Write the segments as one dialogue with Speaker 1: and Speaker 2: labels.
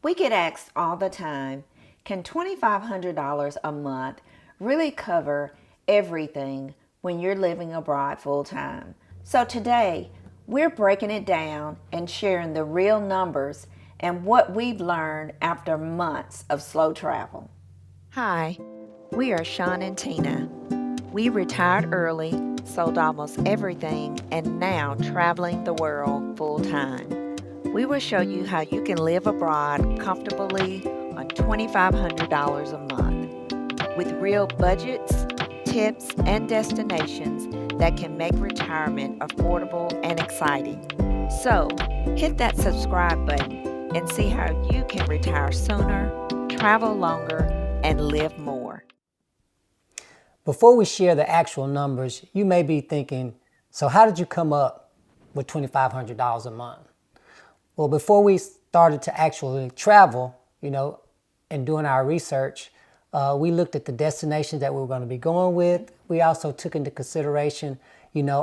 Speaker 1: We get asked all the time, can $2,500 a month really cover everything when you're living abroad full time? So today, we're breaking it down and sharing the real numbers and what we've learned after months of slow travel. Hi, we are Sean and Tina. We retired early, sold almost everything, and now traveling the world full time. We will show you how you can live abroad comfortably on $2,500 a month with real budgets, tips, and destinations that can make retirement affordable and exciting. So, hit that subscribe button and see how you can retire sooner, travel longer, and live more.
Speaker 2: Before we share the actual numbers, you may be thinking, so how did you come up with $2,500 a month? Well, before we started to actually travel, and doing our research, we looked at the destinations that we were going to be going with. We also took into consideration,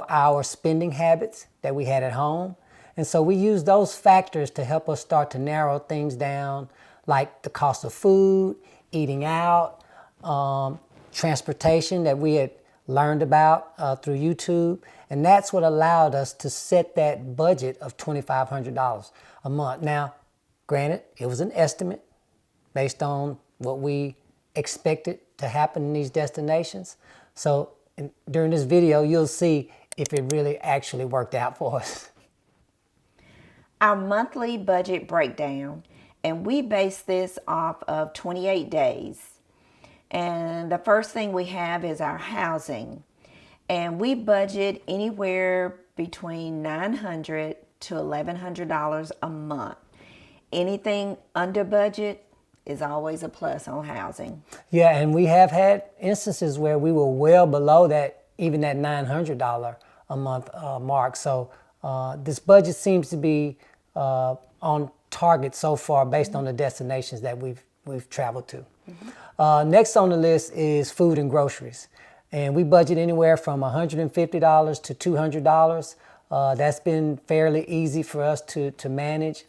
Speaker 2: our spending habits that we had at home. And so we used those factors to help us start to narrow things down, like the cost of food, eating out, transportation that we had learned about through YouTube. And that's what allowed us to set that budget of $2,500 a month. Now, granted, it was an estimate based on what we expected to happen in these destinations. So during this video, you'll see if it really actually worked out for us.
Speaker 1: Our monthly budget breakdown, and we base this off of 28 days. And the first thing we have is our housing. And we budget anywhere between $900 to $1,100 a month. Anything under budget is always a plus on housing.
Speaker 2: Yeah, and we have had instances where we were well below that, even that $900 a month mark. So this budget seems to be on target so far based on the destinations that we've traveled to. Next on the list is food and groceries. And we budget anywhere from $150 to $200. That's been fairly easy for us to manage.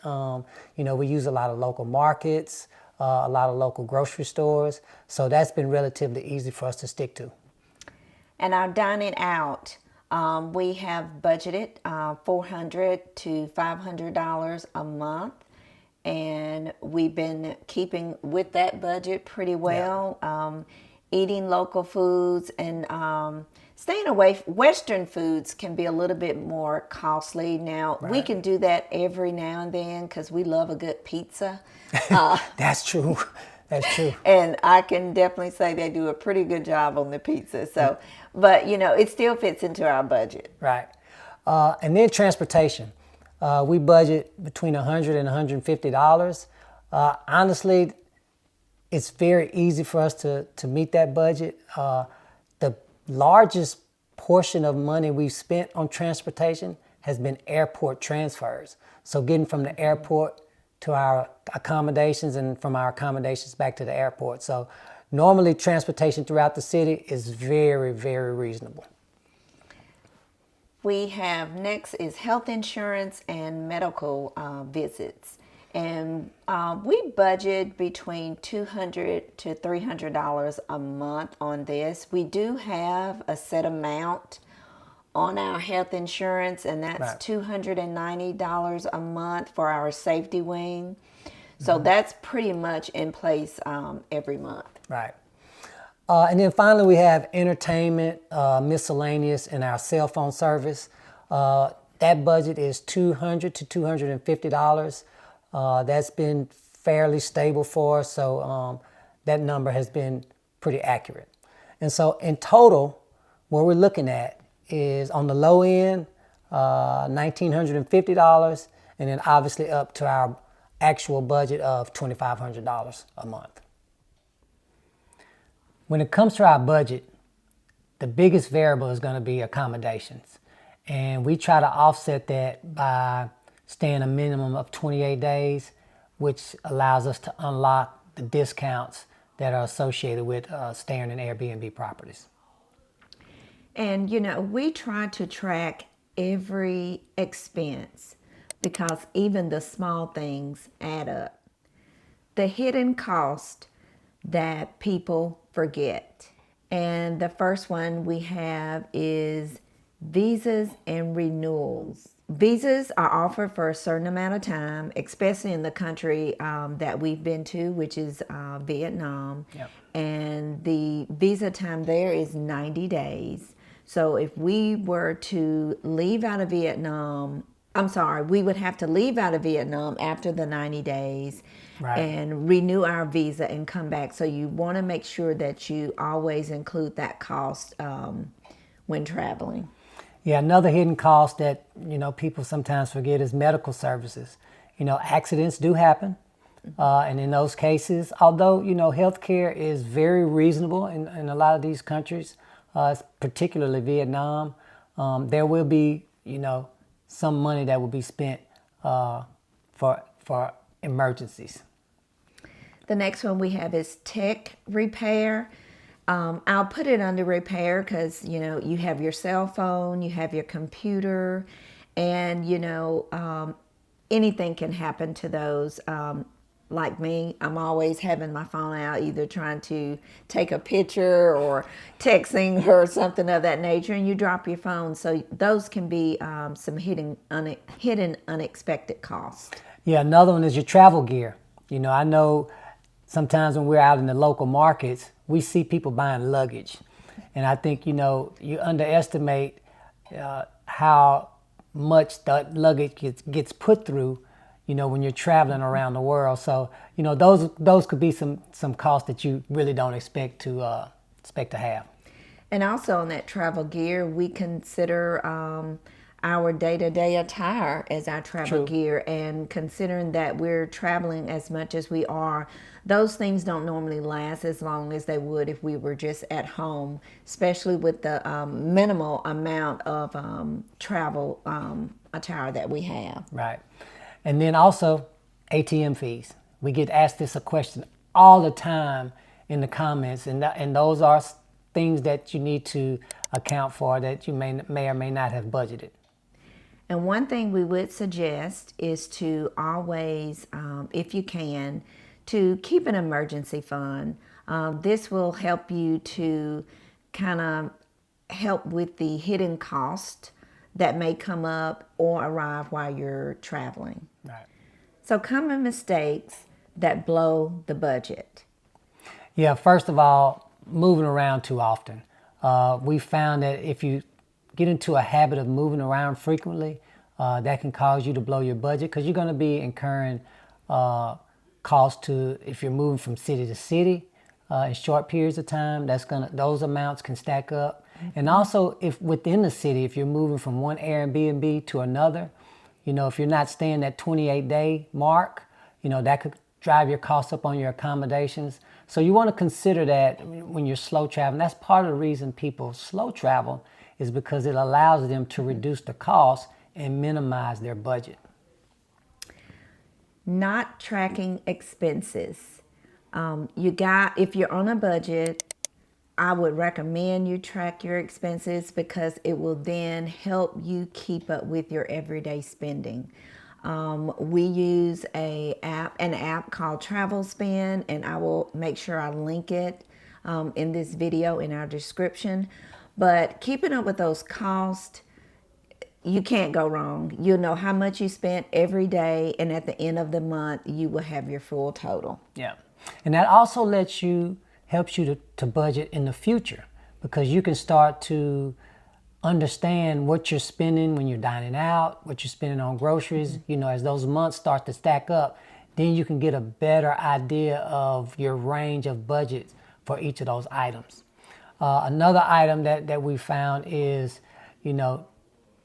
Speaker 2: We use a lot of local markets, a lot of local grocery stores. So that's been relatively easy for us to stick to.
Speaker 1: And our dining out, we have budgeted $400 to $500 a month. And we've been keeping with that budget pretty well. Yeah. Eating local foods and staying away. Western foods can be a little bit more costly. Now, we can do that every now and then because we love a good pizza.
Speaker 2: That's true. That's true.
Speaker 1: And I can definitely say they do a pretty good job on the pizza. So, but it still fits into our budget.
Speaker 2: Right. And then transportation. We budget between $100 and $150. Honestly, it's very easy for us to meet that budget. The largest portion of money we've spent on transportation has been airport transfers. So getting from the airport to our accommodations and from our accommodations back to the airport. So normally transportation throughout the city is very, very reasonable.
Speaker 1: We have next is health insurance and medical visits. And we budget between $200 to $300 a month on this. We do have a set amount on our health insurance, and that's $290 a month for our safety wing. So that's pretty much in place every month.
Speaker 2: Right. And then finally, we have entertainment, miscellaneous, and our cell phone service. That budget is $200 to $250. That's been fairly stable for us, so that number has been pretty accurate. And so in total, what we're looking at is on the low end, $1,950, and then obviously up to our actual budget of $2,500 a month. When it comes to our budget, the biggest variable is going to be accommodations. And we try to offset that by staying a minimum of 28 days, which allows us to unlock the discounts that are associated with staying in Airbnb properties.
Speaker 1: And we try to track every expense because even the small things add up. the hidden cost that people forget. And the first one we have is visas and renewals. Visas are offered for a certain amount of time, especially in the country that we've been to, which is Vietnam.
Speaker 2: Yep.
Speaker 1: And the visa time there is 90 days. So if we were to leave out of Vietnam, we would have to leave out of Vietnam after the 90 days
Speaker 2: Right.
Speaker 1: and renew our visa and come back. So you want to make sure that you always include that cost when traveling.
Speaker 2: Yeah, another hidden cost that people sometimes forget is medical services. Accidents do happen, and in those cases, although healthcare is very reasonable in a lot of these countries, particularly Vietnam, there will be some money that will be spent for emergencies.
Speaker 1: The next one we have is tech repair. I'll put it under repair because, you have your cell phone, you have your computer, and, anything can happen to those. Like me, I'm always having my phone out, either trying to take a picture or texting or something of that nature, and you drop your phone. So those can be some hidden unexpected costs.
Speaker 2: Yeah, another one is your travel gear. I know sometimes when we're out in the local markets, we see people buying luggage. And I think, you underestimate how much that luggage gets put through, when you're traveling around the world. So, those could be some costs that you really don't expect to have.
Speaker 1: And also on that travel gear, we consider our day-to-day attire as our travel gear. And considering that we're traveling as much as we are, those things don't normally last as long as they would if we were just at home, especially with the minimal amount of travel attire that we have.
Speaker 2: Right. And then also ATM fees. We get asked this a question all the time in the comments, and those are things that you need to account for that you may or may not have budgeted.
Speaker 1: And one thing we would suggest is to always, if you can, to keep an emergency fund. This will help you to kind of help with the hidden cost that may come up or arrive while you're traveling.
Speaker 2: Right.
Speaker 1: So common mistakes that blow the budget.
Speaker 2: Yeah, first of all, moving around too often. We found that if you get into a habit of moving around frequently, that can cause you to blow your budget because you're going to be incurring costs if you're moving from city to city in short periods of time. Those amounts can stack up. Mm-hmm. And also, if within the city, if you're moving from one Airbnb to another, if you're not staying that 28-day mark, that could drive your costs up on your accommodations. So you want to consider that when you're slow traveling. That's part of the reason people slow travel is because it allows them to reduce the cost and minimize their budget.
Speaker 1: Not tracking expenses. If you're on a budget, I would recommend you track your expenses because it will then help you keep up with your everyday spending. We use an app called Travel Spend, and I will make sure I link it in this video in our description. But keeping up with those costs, you can't go wrong. You'll know how much you spent every day, and at the end of the month, you will have your full total.
Speaker 2: Yeah, and that also helps you to budget in the future because you can start to understand what you're spending when you're dining out, what you're spending on groceries. As those months start to stack up, then you can get a better idea of your range of budgets for each of those items. Another item that we found is,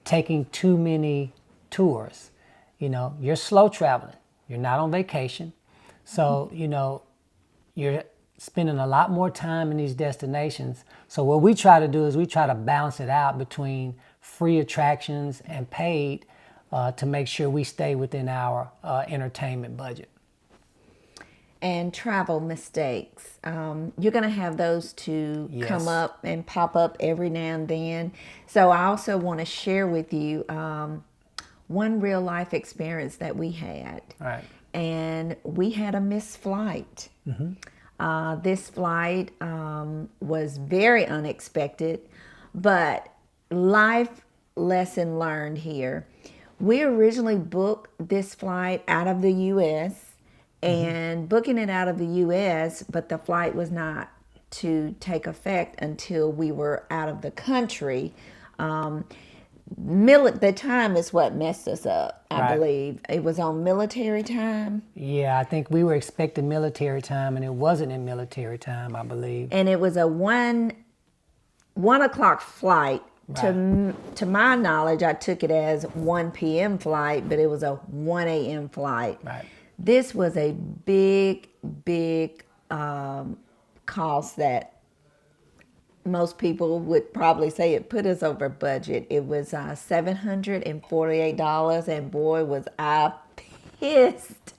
Speaker 2: taking too many tours. You're slow traveling. You're not on vacation. So, you're spending a lot more time in these destinations. So what we try to do is we try to balance it out between free attractions and paid to make sure we stay within our entertainment budget.
Speaker 1: And travel mistakes. You're going to have those to come up and pop up every now and then. So I also want to share with you one real life experience that we had.
Speaker 2: Right.
Speaker 1: and we had a missed flight. This flight was very unexpected, but life lesson learned here. We originally booked this flight out of the U.S. and booking it out of the U.S., but the flight was not to take effect until we were out of the country. The time is what messed us up, I believe. It was on military time.
Speaker 2: Yeah, I think we were expecting military time, and it wasn't in military time, I believe.
Speaker 1: And it was a one o'clock flight. To my knowledge, I took it as 1 p.m. flight, but it was a 1 a.m. flight.
Speaker 2: Right.
Speaker 1: This was a big cost that most people would probably say it put us over budget. It was $748, and boy, was I pissed.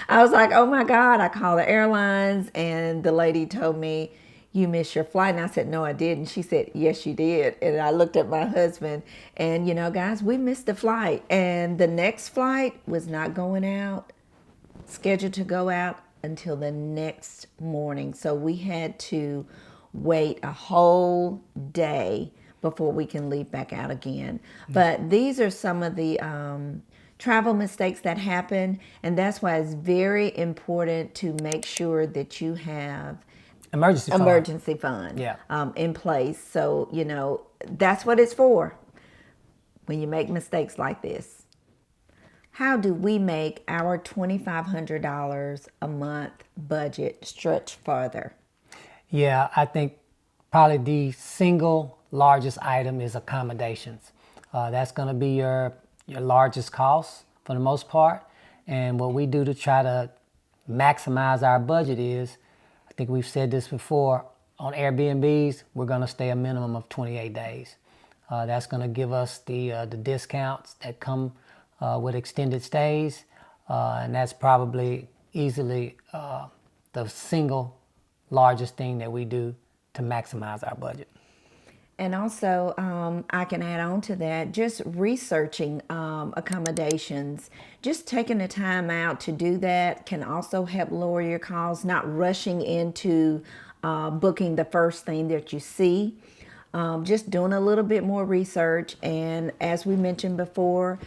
Speaker 1: I was like, oh my God. I called the airlines, and the lady told me, you missed your flight. And I said, no, I didn't. She said, yes, you did. And I looked at my husband, and guys, we missed the flight. And the next flight was not going out, scheduled to go out until the next morning. So we had to wait a whole day before we can leave back out again. But these are some of the travel mistakes that happen, and that's why it's very important to make sure that you have emergency fund in place. So that's what it's for when you make mistakes like this. How do we make our $2,500 a month budget stretch further?
Speaker 2: Yeah, I think probably the single largest item is accommodations. That's going to be your largest cost for the most part. And what we do to try to maximize our budget is, I think we've said this before, on Airbnbs, we're going to stay a minimum of 28 days. That's going to give us the discounts that come with extended stays. And that's probably easily the single largest thing that we do to maximize our budget.
Speaker 1: And also, I can add on to that, just researching accommodations, just taking the time out to do that can also help lower your costs, not rushing into booking the first thing that you see. Just doing a little bit more research, and as we mentioned before,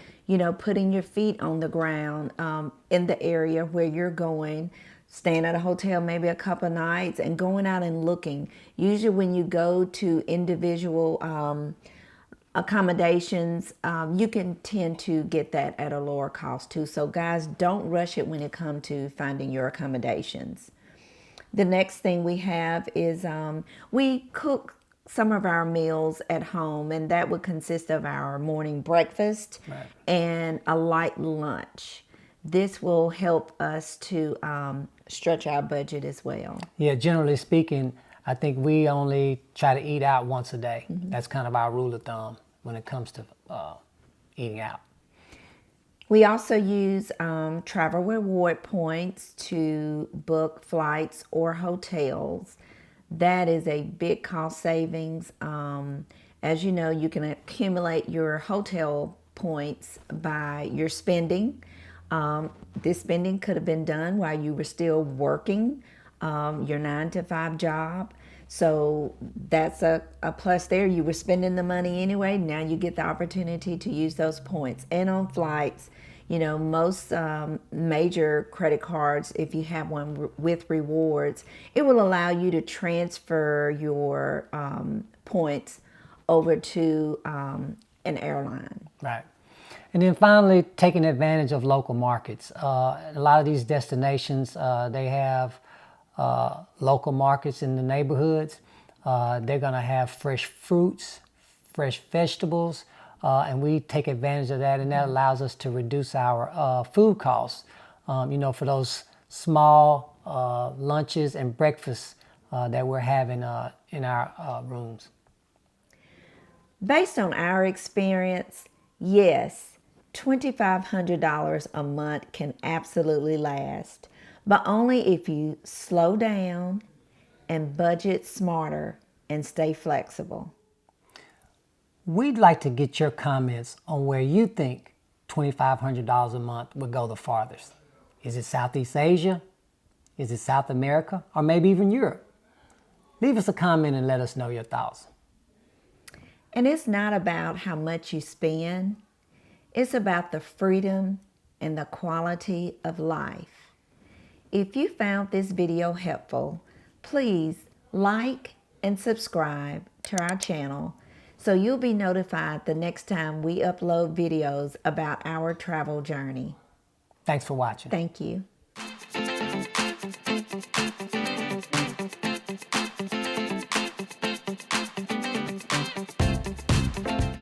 Speaker 1: putting your feet on the ground in the area where you're going, staying at a hotel maybe a couple nights, and going out and looking. Usually when you go to individual accommodations, you can tend to get that at a lower cost too. So guys, don't rush it when it comes to finding your accommodations. The next thing we have is we cook some of our meals at home, and that would consist of our morning breakfast and a light lunch. This will help us to stretch our budget as well.
Speaker 2: Yeah, generally speaking, I think we only try to eat out once a day. That's kind of our rule of thumb when it comes to eating out.
Speaker 1: We also use travel reward points to book flights or hotels. That is a big cost savings. As you know, you can accumulate your hotel points by your spending. This spending could have been done while you were still working your 9-to-5 job. So that's a plus there. You were spending the money anyway. Now you get the opportunity to use those points. And on flights, most major credit cards, if you have one with rewards, it will allow you to transfer your points over to an airline.
Speaker 2: Right. And then finally, taking advantage of local markets. A lot of these destinations, they have local markets in the neighborhoods. They're going to have fresh fruits, fresh vegetables, and we take advantage of that, and that allows us to reduce our food costs, for those small lunches and breakfasts that we're having in our rooms.
Speaker 1: Based on our experience, yes, $2,500 a month can absolutely last, but only if you slow down and budget smarter and stay flexible.
Speaker 2: We'd like to get your comments on where you think $2,500 a month would go the farthest. Is it Southeast Asia? Is it South America? Or maybe even Europe? Leave us a comment and let us know your thoughts.
Speaker 1: And it's not about how much you spend. It's about the freedom and the quality of life. If you found this video helpful, please like and subscribe to our channel so you'll be notified the next time we upload videos about our travel journey.
Speaker 2: Thanks for watching.
Speaker 1: Thank you.